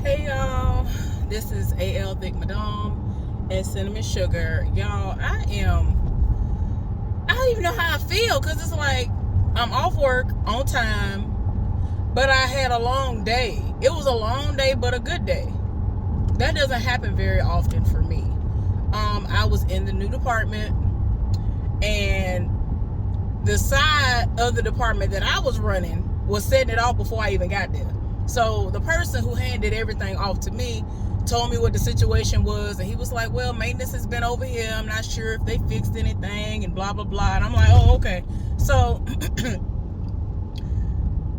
Hey y'all, this is AL Thick Madame and Cinnamon Sugar. Y'all, I don't even know how I feel because it's like I'm off work on time, but I had a long day. It was a long day, but a good day. That doesn't happen very often for me. I was in the new department, and the side of the department that I was running was setting it off before I even got there. So the person who handed everything off to me told me what the situation was, and he was like, well, maintenance has been over here, I'm not sure if they fixed anything, and blah blah blah. And I'm like, oh, okay. So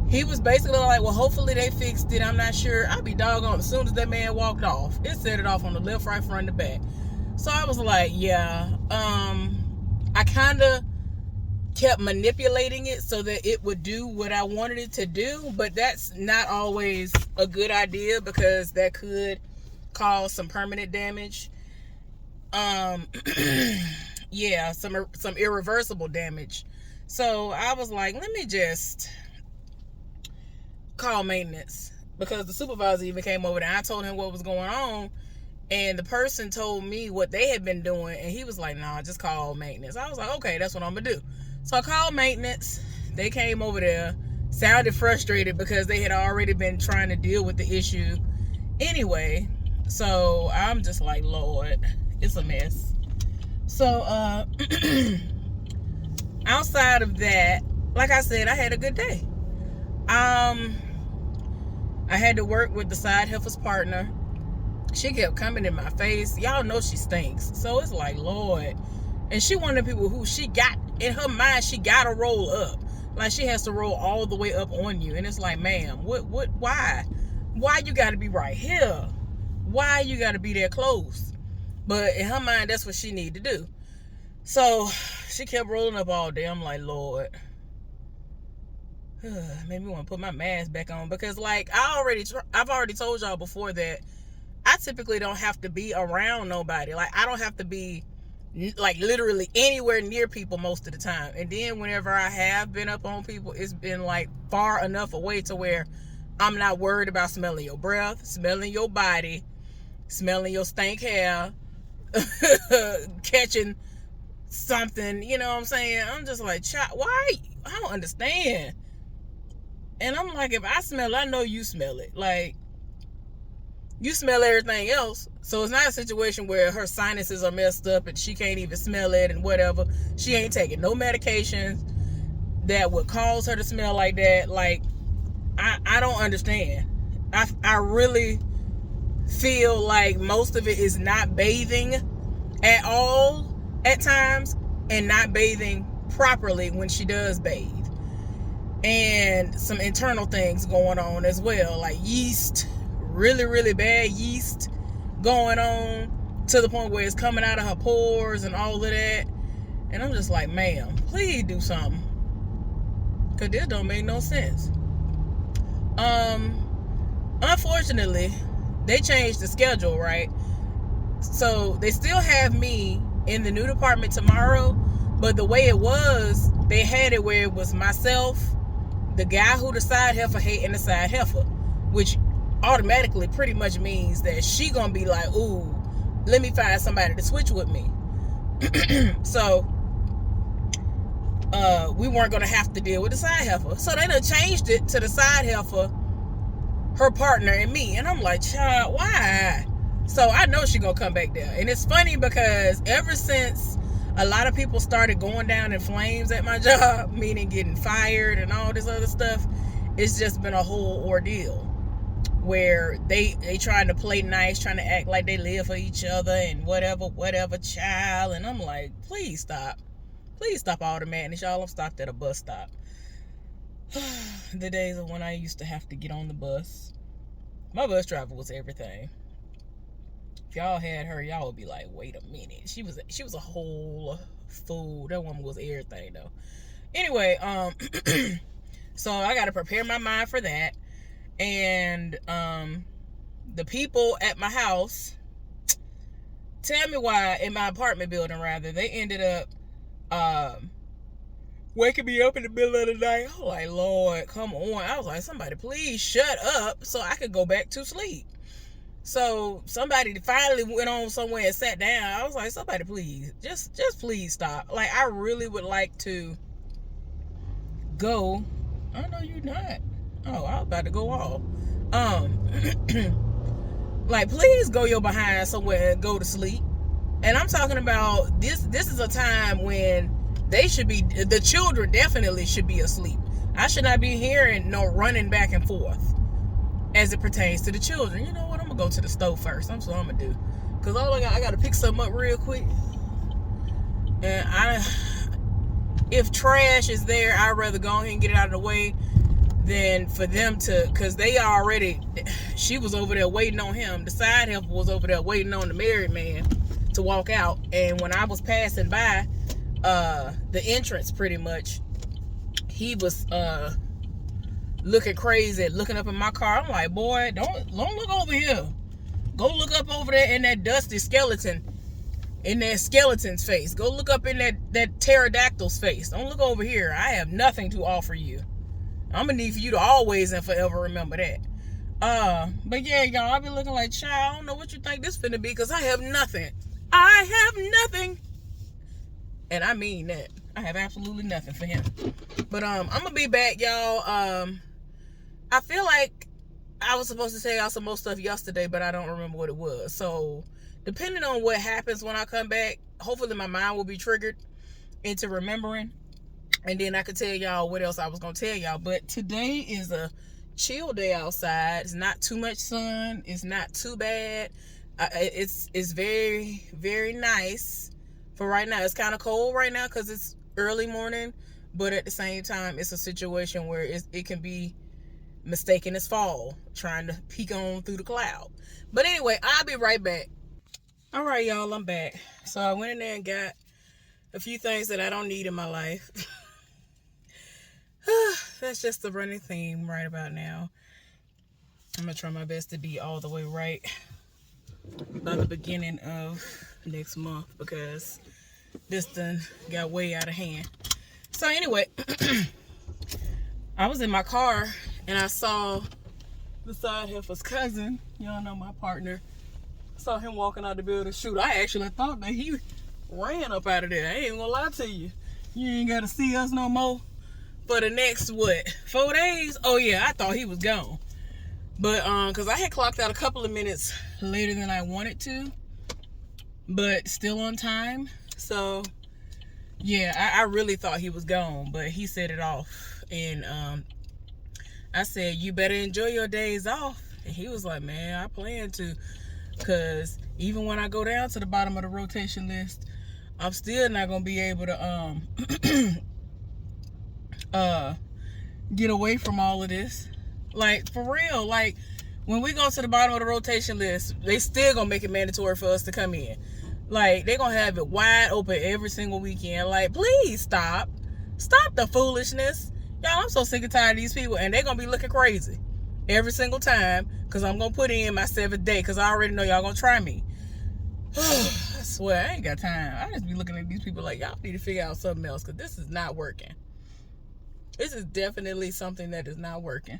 he was basically like, well, hopefully they fixed it, I'm not sure. I'll be doggone, as soon as that man walked off, it set it off on the left, right, front, and the back. So I was like, yeah, I kind of kept manipulating it so that it would do what I wanted it to do, but that's not always a good idea because that could cause some permanent damage. Yeah, some irreversible damage. So I was like, let me just call maintenance, because the supervisor even came over there and I told him what was going on, and the person told me what they had been doing, and he was like, nah, just call maintenance. I was like, okay, that's what I'm gonna do. So I called maintenance. They came over there, sounded frustrated because they had already been trying to deal with the issue anyway. So I'm just like, Lord, it's a mess. So outside of that, like I said, I had a good day. I had to work with the side heifer's partner. She kept coming in my face. Y'all know she stinks. So it's like, Lord. And she one of the people who she got, in her mind, she got to roll up. Like, she has to roll all the way up on you. And it's like, ma'am, why? Why you got to be right here? Why you got to be that close? But in her mind, that's what she need to do. So she kept rolling up all day. I'm like, Lord. Made me want to put my mask back on, because like I've already told y'all before that I typically don't have to be around nobody. Like, I don't have to be like literally anywhere near people most of the time. And then whenever I have been up on people, it's been like far enough away to where I'm not worried about smelling your breath, smelling your body, smelling your stank hair, catching something, you know what I'm saying? I'm just like, why? I don't understand. And I'm like, if I smell it, I know you smell it. Like, you smell everything else. So it's not a situation where her sinuses are messed up and she can't even smell it and whatever. She ain't taking no medications that would cause her to smell like that. Like, I don't understand. I really feel like most of it is not bathing at all at times, and not bathing properly when she does bathe. And some internal things going on as well, like yeast, really, really bad yeast going on to the point where it's coming out of her pores and all of that. And I'm just like, ma'am, please do something, because this don't make no sense. Unfortunately, they changed the schedule, right? So they still have me in the new department tomorrow, but the way it was, they had it where it was myself, the guy who the side heifer hate, and the side heifer, which automatically pretty much means that she gonna be like, ooh, let me find somebody to switch with me. So we weren't gonna have to deal with the side heifer. So they done changed it to the side heifer, her partner, and me. And I'm like, child, why? So I know she gonna come back there. And it's funny because ever since a lot of people started going down in flames at my job, meaning getting fired and all this other stuff, it's just been a whole ordeal where they trying to play nice, trying to act like they live for each other and whatever, child. And I'm like, please stop all the madness, y'all. I'm stopped at a bus stop. The days of when I used to have to get on the bus. My bus driver was everything. If y'all had her, y'all would be like, wait a minute, she was a whole fool. That woman was everything though. Anyway, so I got to prepare my mind for that. And the people at my house, tell me why, in my apartment building rather, they ended up waking me up in the middle of the night. I was like, Lord, come on. I was like, somebody please shut up so I could go back to sleep. So somebody finally went on somewhere and sat down. I was like, somebody please, just please stop. Like, I really would like to go. I know you're not. Oh, I was about to go off. Like, please go your behind somewhere and go to sleep. And I'm talking about this is a time when they should be, the children definitely should be asleep. I should not be hearing no running back and forth as it pertains to the children. You know what? I'm gonna go to the stove first. That's what I'm gonna do. Cause I gotta pick something up real quick. And if trash is there, I'd rather go ahead and get it out of the way than for them to, cause she was over there waiting on him. The side helper was over there waiting on the married man to walk out. And when I was passing by the entrance, pretty much, he was looking crazy, looking up in my car. I'm like, boy, don't look over here. Go look up over there in that dusty skeleton, in that skeleton's face. Go look up in that pterodactyl's face. Don't look over here. I have nothing to offer you. I'm gonna need for you to always and forever remember that. But yeah, y'all, I be looking like, child, I don't know what you think this finna be, because I have nothing. I have nothing. And I mean that. I have absolutely nothing for him. But I'm gonna be back, y'all. I feel like I was supposed to tell y'all some more stuff yesterday, but I don't remember what it was. So depending on what happens when I come back, hopefully my mind will be triggered into remembering, and then I could tell y'all what else I was gonna tell y'all. But today is a chill day outside. It's not too much sun. It's not too bad. It's very, very nice for right now. It's kind of cold right now because it's early morning, but at the same time, it's a situation where it can be mistaken as fall, trying to peek on through the cloud. But anyway, I'll be right back. All right, y'all, I'm back. So I went in there and got a few things that I don't need in my life. That's just the running theme right about now. I'm gonna try my best to be all the way right by the beginning of next month, because this done got way out of hand. So anyway, I was in my car and I saw the side heifer's cousin. Y'all know my partner. Saw him walking out the building. Shoot, I actually thought that he ran up out of there. I ain't gonna lie to you. You ain't gotta see us no more for the next, 4 days? Oh yeah, I thought he was gone. But because I had clocked out a couple of minutes later than I wanted to, but still on time. So yeah, I really thought he was gone, but he set it off. And I said, you better enjoy your days off. And he was like, man, I plan to, because even when I go down to the bottom of the rotation list, I'm still not gonna be able to get away from all of this. Like, for real, like, when we go to the bottom of the rotation list, they still gonna make it mandatory for us to come in. Like, they gonna have it wide open every single weekend. Like, please stop the foolishness, y'all. I'm so sick and tired of these people, and they gonna be looking crazy every single time, because I'm gonna put in my 7th day, because I already know y'all gonna try me. I swear, I ain't got time. I just be looking at these people like, y'all need to figure out something else, because this is not working. This is definitely something that is not working.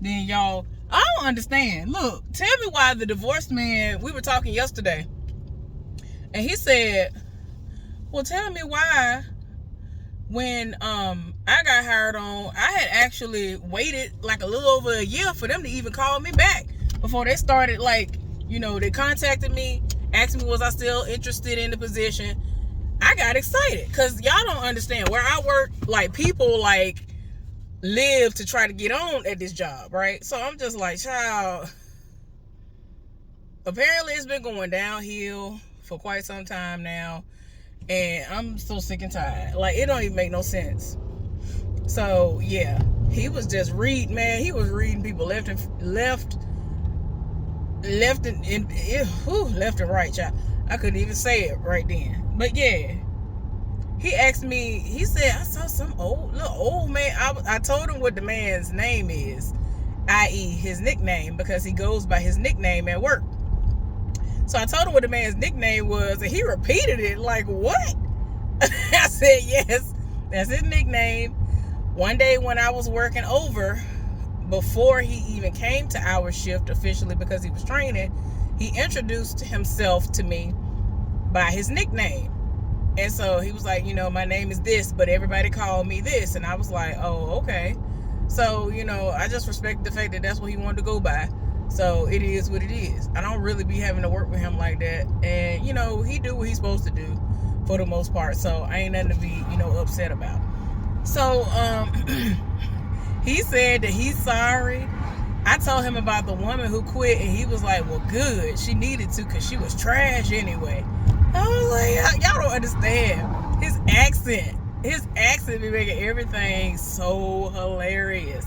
Then y'all, I don't understand. Look, tell me why the divorced man, we were talking yesterday, and he said, well, tell me why when I got hired on, I had actually waited like a little over a year for them to even call me back before they started, like, you know, they contacted me, asked me was I still interested in the position. I got excited because y'all don't understand. Where I work, like, people like live to try to get on at this job, right? So I'm just like, child, apparently it's been going downhill for quite some time now, and I'm so sick and tired. Like, it don't even make no sense. So yeah, he was just reading, man. He was reading people left and right, child. I couldn't even say it right then. But yeah, he asked me, he said, I saw some little old man. I told him what the man's name is, i.e. his nickname, because he goes by his nickname at work. So I told him what the man's nickname was, and he repeated it like, what? I said, yes, that's his nickname. One day when I was working over before he even came to our shift officially, because he was training, he introduced himself to me by his nickname. And so he was like, my name is this, but everybody called me this. And I was like, oh, okay. So, I just respect the fact that that's what he wanted to go by. So it is what it is. I don't really be having to work with him like that. And, he do what he's supposed to do for the most part. So I ain't nothing to be, upset about. So he said that he's sorry. I told him about the woman who quit, and he was like, well, good. She needed to, because she was trash anyway. I was like, y'all don't understand. His accent be making everything so hilarious.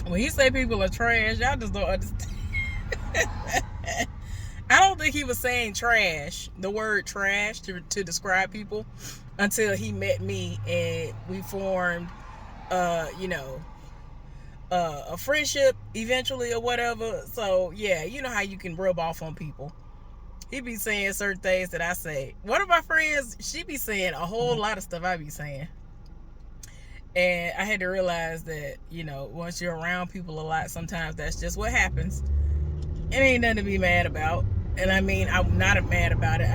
When he say people are trash, y'all just don't understand. I don't think he was saying trash, the word trash, to describe people, until he met me and we formed, a friendship eventually or whatever. So yeah, you know how you can rub off on people. He be saying certain things that I say. One of my friends, she be saying a whole lot of stuff I be saying. And I had to realize that, once you're around people a lot, sometimes that's just what happens. It ain't nothing to be mad about. And I mean, I'm not mad about it.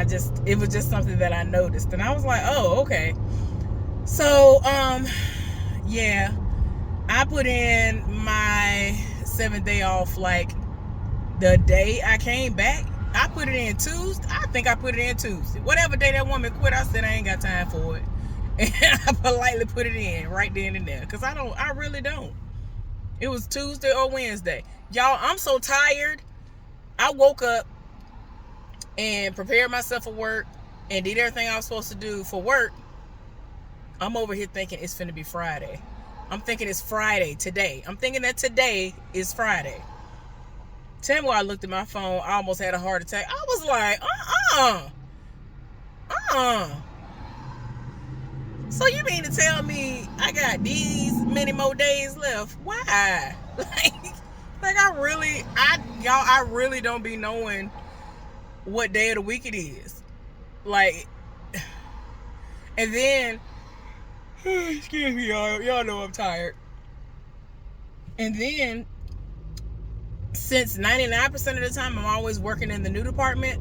It was just something that I noticed. And I was like, oh, okay. So, yeah, I put in my 7th day off, like the day I came back. I put it in Tuesday. I think I put it in Tuesday. Whatever day that woman quit, I said I ain't got time for it. And I politely put it in right then and there. Because I really don't. It was Tuesday or Wednesday. Y'all, I'm so tired. I woke up and prepared myself for work and did everything I was supposed to do for work. I'm over here thinking it's finna be Friday. I'm thinking it's Friday today. I'm thinking that today is Friday. Tell me why I looked at my phone, I almost had a heart attack. I was like, So you mean to tell me I got these many more days left? Why? Like I really don't be knowing what day of the week it is. Like, and then, excuse me, y'all know I'm tired. And then, since 99% of the time I'm always working in the new department,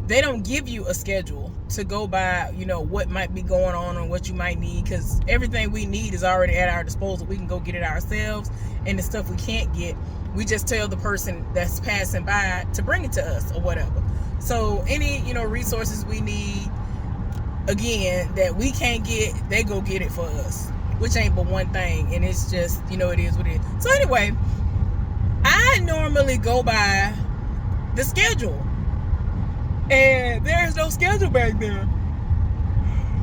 they don't give you a schedule to go by, what might be going on and what you might need, because everything we need is already at our disposal. We can go get it ourselves, and the stuff we can't get, we just tell the person that's passing by to bring it to us or whatever. So any, resources we need, again, that we can't get, they go get it for us, which ain't but one thing, and it's just, it is what it is. So anyway, I normally go by the schedule, and there's no schedule back there.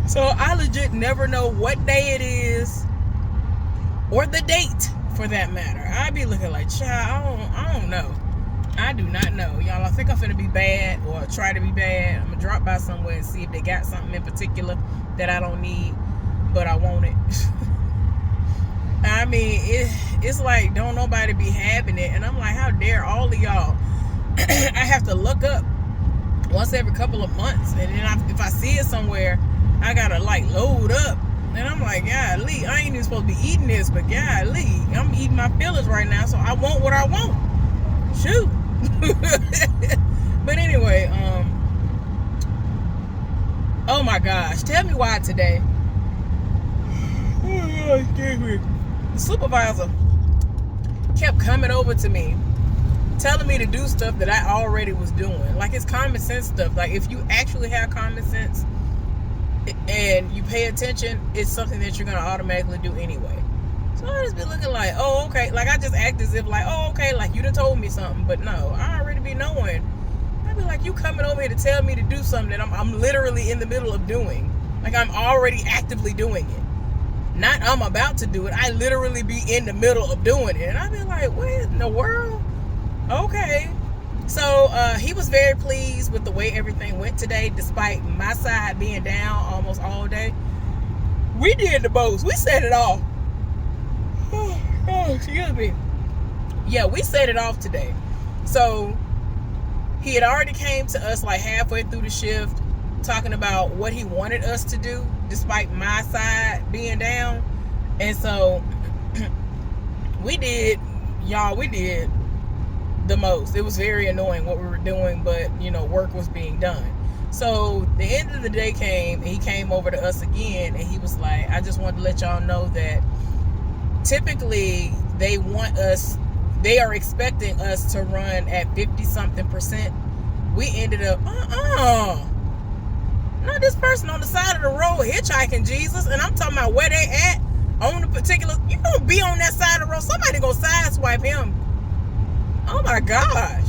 So I legit never know what day it is, or the date for that matter. I be looking like, child, I don't know. I do not know. Y'all, I think I'm finna be bad, or try to be bad. I'm gonna drop by somewhere and see if they got something in particular that I don't need, but I want it. I mean, it's like, don't nobody be having it. And I'm like, how dare all of y'all. I have to look up once every couple of months. And then if I see it somewhere, I gotta load up. And I'm like, golly, I ain't even supposed to be eating this, but golly, I'm eating my feelings right now, so I want what I want. Shoot. But anyway, oh my gosh, tell me why today. Oh, excuse me. The supervisor kept coming over to me, telling me to do stuff that I already was doing. Like, it's common sense stuff. Like, if you actually have common sense and you pay attention, it's something that you're going to automatically do anyway. So I just be looking like, oh, okay. Like, I just act as if like, oh, okay, like you done told me something. But no, I already be knowing. I be like, you coming over here to tell me to do something that I'm literally in the middle of doing. Like, I'm already actively doing it. Not I'm about to do it. I literally be in the middle of doing it. And I be like, what in the world? Okay. So he was very pleased with the way everything went today, despite my side being down almost all day. We did the most. We set it off. Oh, excuse me. Yeah, we set it off today. So he had already came to us like halfway through the shift, talking about what he wanted us to do, despite my side being down. And so we did y'all, we did the most. It was very annoying what we were doing, but work was being done. So the end of the day came, and he came over to us again, and he was like, I just wanted to let y'all know that typically they are expecting us to run at 50 something percent. We ended up not this person on the side of the road hitchhiking, Jesus. And I'm talking about where they at on the particular, you don't be on that side of the road, somebody gonna sideswipe him. Oh my gosh.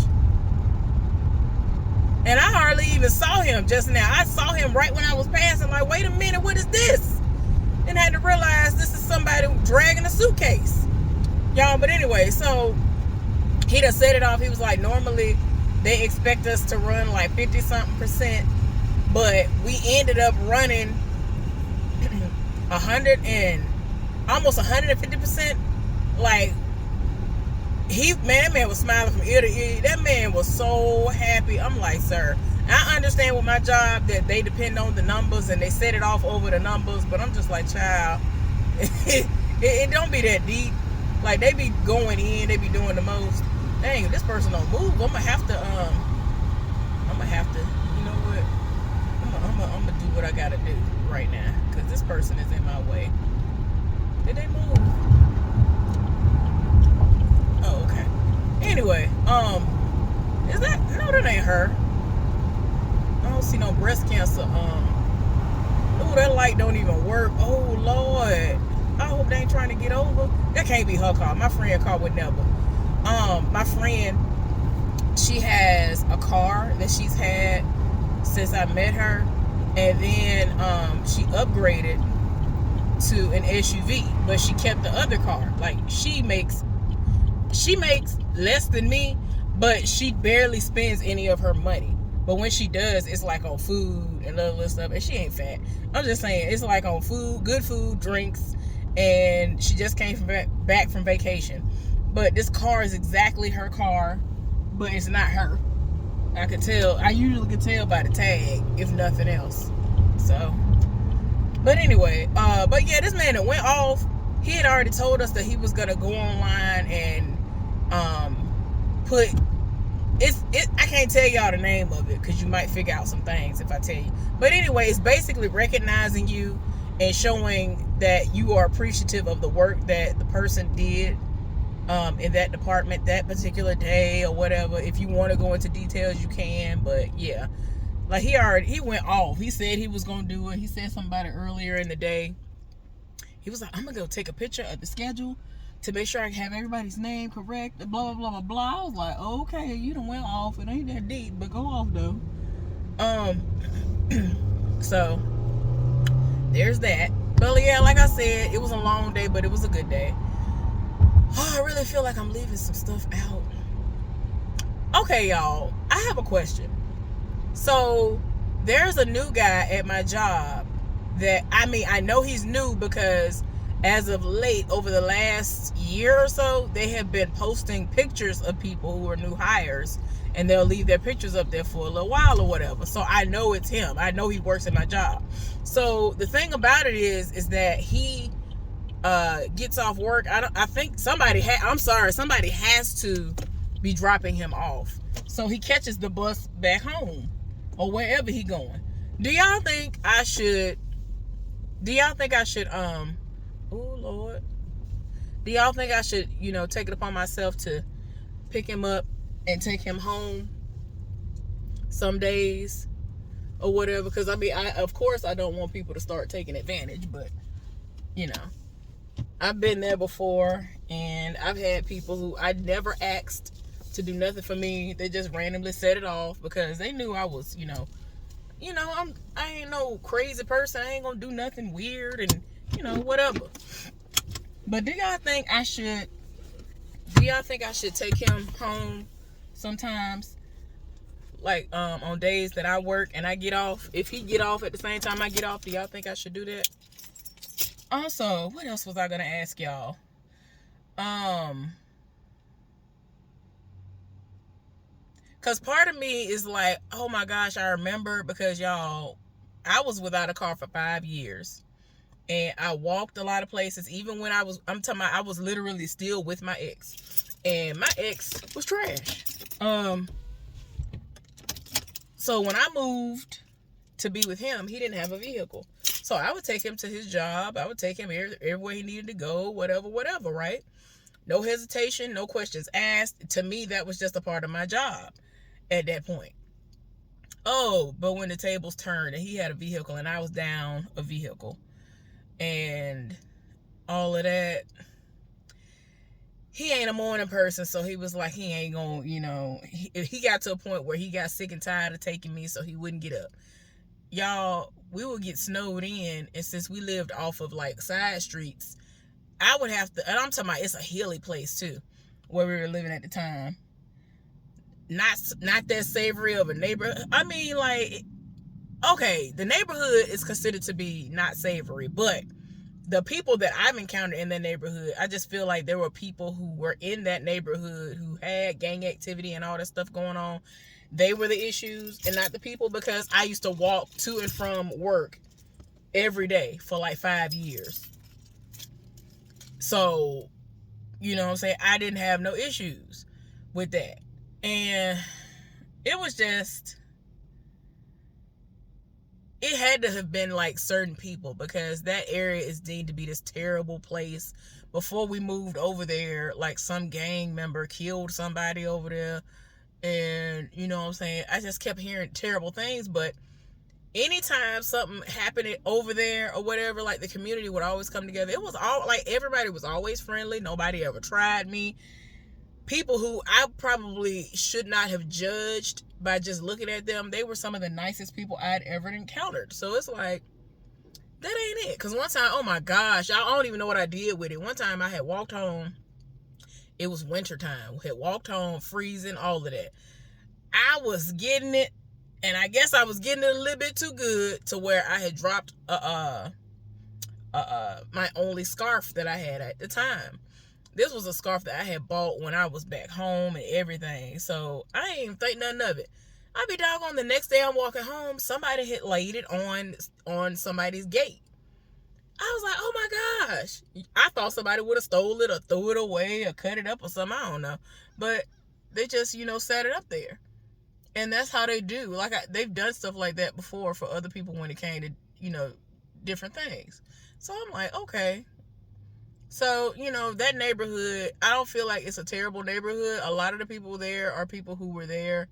And I hardly even saw him just now. I saw him right when I was passing, like, wait a minute, what is this? And I had to realize this is somebody dragging a suitcase. Y'all, but anyway, so he done set it off. He was like, normally they expect us to run like 50 something percent, but we ended up running 100 and almost 150%. Like, that man was smiling from ear to ear. That man was so happy. I'm like, sir, I understand with my job that they depend on the numbers and they set it off over the numbers, but I'm just like, child, it don't be that deep. Like, they be going in, they be doing the most. Dang, if this person don't move, I'm gonna have to, you know what? I'm gonna do what I gotta do right now, because this person is in my way. Did they move? Oh, okay. Anyway, is that, no, that ain't her. I don't see no breast cancer. Oh, that light don't even work. Oh, Lord. I hope they ain't trying to get over. That can't be her car. My friend car would never. My friend, she has a car that she's had since I met her, and then she upgraded to an SUV, but she kept the other car. Like, she makes less than me, but she barely spends any of her money. But when she does, it's like on food and other stuff, and she ain't fat. I'm just saying, it's like on food, good food, drinks, and she just came back from vacation. But this car is exactly her car, but it's not her. I usually can tell by the tag, if nothing else. So, but anyway, but yeah, this man that went off, he had already told us that he was gonna go online and put I can't tell y'all the name of it, because you might figure out some things if I tell you. But anyway, it's basically recognizing you and showing that you are appreciative of the work that the person did in that department that particular day or whatever. If you want to go into details, you can. But yeah, like, he went off. He said he was gonna do it. He said something about it earlier in the day. He was like, I'm gonna go take a picture of the schedule to make sure I have everybody's name correct, blah, blah, blah, blah, blah. I was like, okay, you done went off. It ain't that deep, but go off, though. So, there's that. But yeah, like I said, it was a long day, but it was a good day. Oh, I really feel like I'm leaving some stuff out. Okay, y'all, I have a question. So, there's a new guy at my job that, I know he's new because as of late, over the last year or so, they have been posting pictures of people who are new hires, and they'll leave their pictures up there for a little while or whatever. So I know it's him. I know he works at my job. So the thing about it is that he gets off work. I think somebody has to be dropping him off. So he catches the bus back home or wherever he going. Do y'all think I should oh Lord, do y'all think I should, take it upon myself to pick him up and take him home some days or whatever? Because of course I don't want people to start taking advantage, but I've been there before, and I've had people who I never asked to do nothing for me. They just randomly set it off because they knew I was, I ain't no crazy person. I ain't gonna do nothing weird and whatever. But do y'all think I should take him home sometimes, like on days that I work and I get off? If he get off at the same time I get off, do y'all think I should do that? Also, what else was I gonna ask y'all? Cause part of me is like, oh my gosh, I remember, because y'all, I was without a car for 5 years. And I walked a lot of places, even when I was literally still with my ex. And my ex was trash. So when I moved to be with him, he didn't have a vehicle. So I would take him to his job. I would take him everywhere he needed to go, whatever, right? No hesitation, no questions asked. To me, that was just a part of my job at that point. Oh, but when the tables turned and he had a vehicle and I was down a vehicle and all of that, he ain't a morning person, so he was like, he ain't gonna, he got to a point where he got sick and tired of taking me, so he wouldn't get up. Y'all, we would get snowed in, and since we lived off of like side streets, I would have to, and I'm talking about, it's a hilly place too, where we were living at the time. Not that savory of a neighborhood. I mean, like, okay, the neighborhood is considered to be not savory, but the people that I've encountered in that neighborhood, I just feel like there were people who were in that neighborhood who had gang activity and all that stuff going on. They were the issues and not the people, because I used to walk to and from work every day for like 5 years. So, you know what I'm saying? I didn't have no issues with that. And it was just, it had to have been like certain people, because that area is deemed to be this terrible place. Before we moved over there, like some gang member killed somebody over there. And you know what I'm saying? I just kept hearing terrible things. But anytime something happened over there or whatever, like the community would always come together. It was all like, everybody was always friendly. Nobody ever tried me. People who I probably should not have judged by just looking at them, they were some of the nicest people I'd ever encountered. So it's like, that ain't it. Because one time, oh my gosh, I don't even know what I did with it. One time I had walked home. It was wintertime. Had walked home, freezing, all of that. I was getting it, and I guess I was getting it a little bit too good, to where I had dropped my only scarf that I had at the time. This was a scarf that I had bought when I was back home and everything. So I ain't even think nothing of it. I be doggone, the next day I'm walking home, somebody had laid it on somebody's gate. I was like, oh my gosh. I thought somebody would have stole it or threw it away or cut it up or something. I don't know. But they just, set it up there. And that's how they do. Like, they've done stuff like that before for other people when it came to, different things. So I'm like, okay. So, that neighborhood, I don't feel like it's a terrible neighborhood. A lot of the people there are people who were there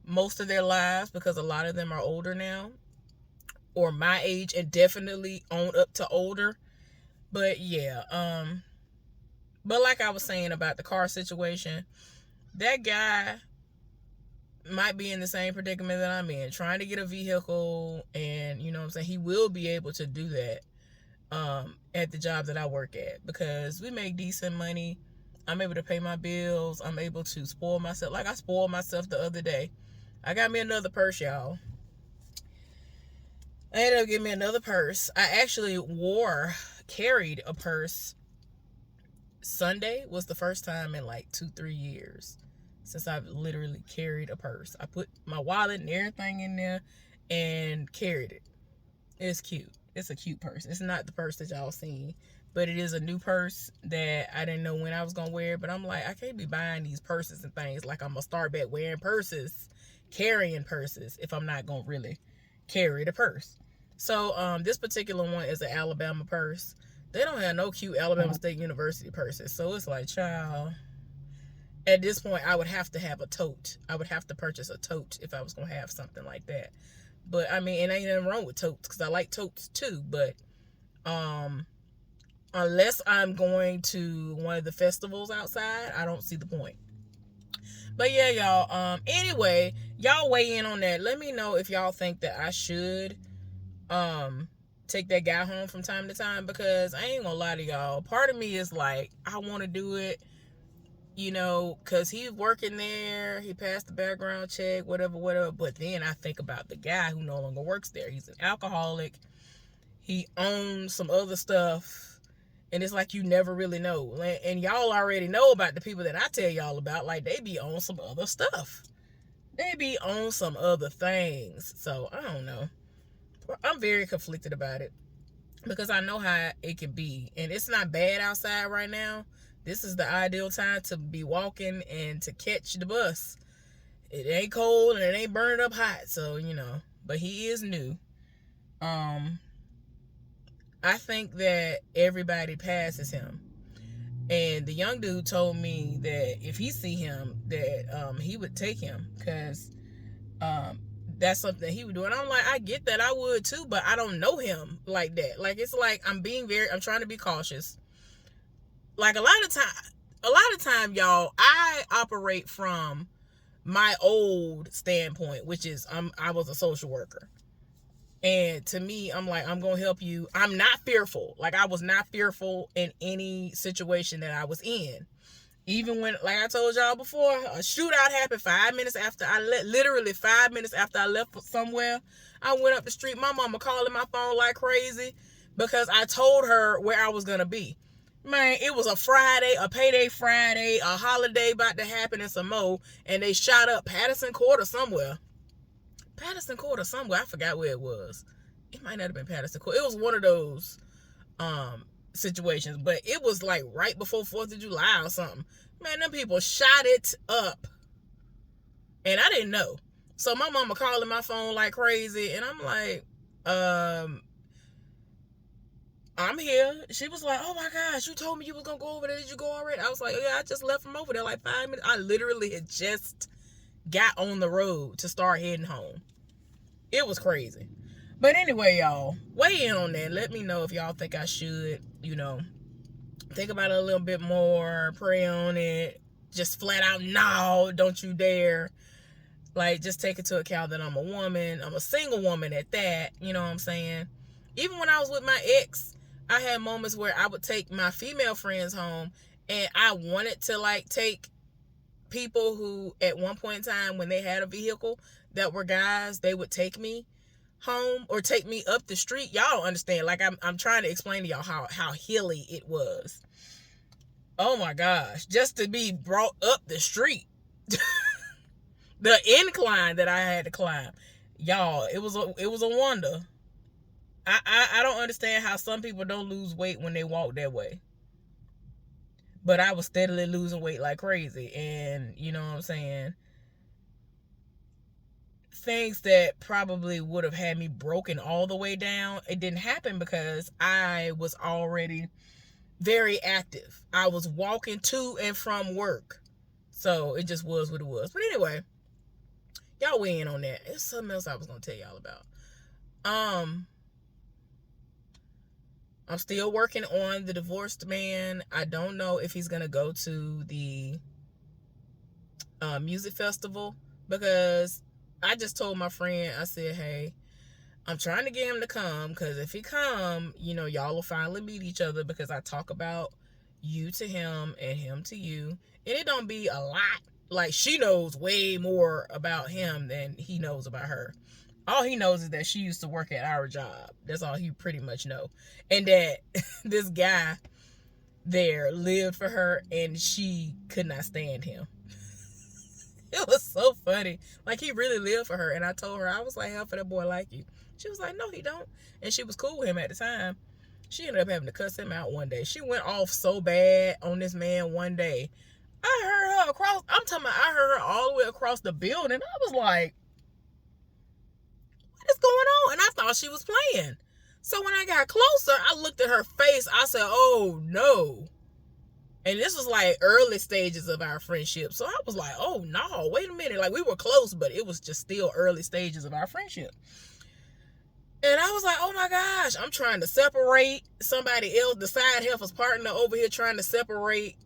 most of their lives, because a lot of them are older now, or my age, and definitely on up to older. But yeah, but like I was saying about the car situation, that guy might be in the same predicament that I'm in, trying to get a vehicle, and he will be able to do that at the job that I work at, because we make decent money. I'm able to pay my bills. I'm able to spoil myself. Like, I spoiled myself the other day. I got me another purse, y'all. I ended up getting me another purse. I actually carried a purse. Sunday was the first time in like 2-3 years since I've literally carried a purse. I put my wallet and everything in there and carried it. It's cute. It's a cute purse. It's not the purse that y'all seen, but it is a new purse that I didn't know when I was going to wear. But I'm like, I can't be buying these purses and things like I'm going to start back wearing purses, carrying purses, if I'm not going to really carry the purse. So this particular one is an Alabama purse. They don't have no cute Alabama State University purses. So it's like, child, at this point, I would have to have a tote. I would have to purchase a tote if I was going to have something like that. But, I mean, it ain't nothing wrong with totes, because I like totes too. But unless I'm going to one of the festivals outside, I don't see the point. But, yeah, y'all. Anyway, y'all weigh in on that. Let me know if y'all think that I should take that guy home from time to time, because I ain't gonna lie to y'all. Part of me is like, I want to do it, because he's working there. He passed the background check, whatever. But then I think about the guy who no longer works there. He's an alcoholic. He owns some other stuff. And it's like, you never really know. And y'all already know about the people that I tell y'all about. Like, they be on some other stuff. They be on some other things. So, I don't know. I'm very conflicted about it. because I know how it can be. And it's not bad outside right now. This is the ideal time to be walking and to catch the bus. It ain't cold and it ain't burning up hot, so but he is new. I think that everybody passes him. And the young dude told me that if he see him, that he would take him, because that's something he would do. And I'm like, I get that, I would too, but I don't know him like that. Like, it's like I'm trying to be cautious. Like, a lot of time, y'all, I operate from my old standpoint, which is I was a social worker. And to me, I'm like, I'm going to help you. I'm not fearful. Like, I was not fearful in any situation that I was in. Even when, like I told y'all before, a shootout happened 5 minutes after literally 5 minutes after I left somewhere. I went up the street. My mama calling my phone like crazy because I told her where I was going to be. Man, it was a Friday, a payday Friday, a holiday about to happen in some more, and they shot up Patterson Court or somewhere. I forgot where it was. It might not have been Patterson Court. It was one of those situations, but it was like right before 4th of July or something. Man, them people shot it up. And I didn't know. So my mama calling my phone like crazy, and I'm like, I'm here. She was like, oh my gosh, you told me you was gonna go over there. Did you go already? I was like, yeah, I just left from over there like 5 minutes. I literally had just got on the road to start heading home. It was crazy. But anyway, y'all, weigh in on that. Let me know if y'all think I should, think about it a little bit more, pray on it. Just flat out, no, don't you dare. Like, just take into account that I'm a woman. I'm a single woman at that. You know what I'm saying? Even when I was with my ex, I had moments where I would take my female friends home, and I wanted to, like, take people who, at one point in time, when they had a vehicle that were guys, they would take me home or take me up the street. Y'all don't understand. Like, I'm trying to explain to y'all how hilly it was. Oh my gosh, just to be brought up the street. The incline that I had to climb, y'all, it was a wonder. I don't understand how some people don't lose weight when they walk that way. But I was steadily losing weight like crazy. And you know what I'm saying? Things that probably would have had me broken all the way down, it didn't happen because I was already very active. I was walking to and from work. So it just was what it was. But anyway, y'all weigh in on that. It's something else I was going to tell y'all about. I'm still working on the divorced man. I don't know if he's going to go to the music festival, because I just told my friend, I said, hey, I'm trying to get him to come, because if he come, y'all will finally meet each other, because I talk about you to him and him to you. And it don't be a lot. Like, she knows way more about him than he knows about her. All he knows is that she used to work at our job. That's all he pretty much know. And that this guy there lived for her and she could not stand him. It was so funny. Like, he really lived for her. And I told her, I was like, how for that boy like you? She was like, no, he don't. And she was cool with him at the time. She ended up having to cuss him out one day. She went off so bad on this man one day. I heard her all the way across the building. I was like, what is going on? And I thought she was playing. So when I got closer, I looked at her face. I said, oh no. And this was like early stages of our friendship. So I was like, oh no, wait a minute. Like, we were close, but it was just still early stages of our friendship. And I was like, oh my gosh, I'm trying to separate somebody else, the side heifer's partner over here trying to separate.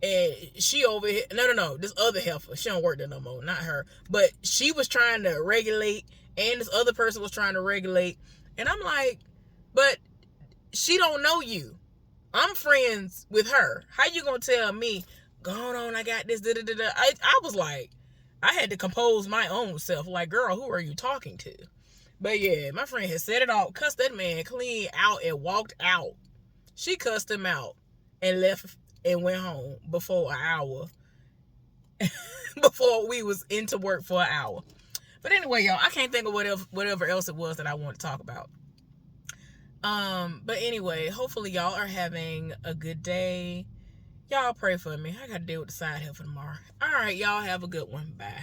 And she over here, no, this other heifer, she don't work there no more, not her. But she was trying to regulate, and this other person was trying to regulate. And I'm like, but she don't know you. I'm friends with her. How you gonna tell me, go on, I got this, da-da-da-da. I was like, I had to compose my own self. Like, girl, who are you talking to? But yeah, my friend had said it all, cussed that man clean out and walked out. She cussed him out and left and went home before an hour. Before we was into work for an hour. But anyway, y'all, I can't think of whatever else it was that I want to talk about. But anyway, hopefully y'all are having a good day. Y'all pray for me. I gotta deal with the side heifer tomorrow. All right, y'all have a good one. Bye.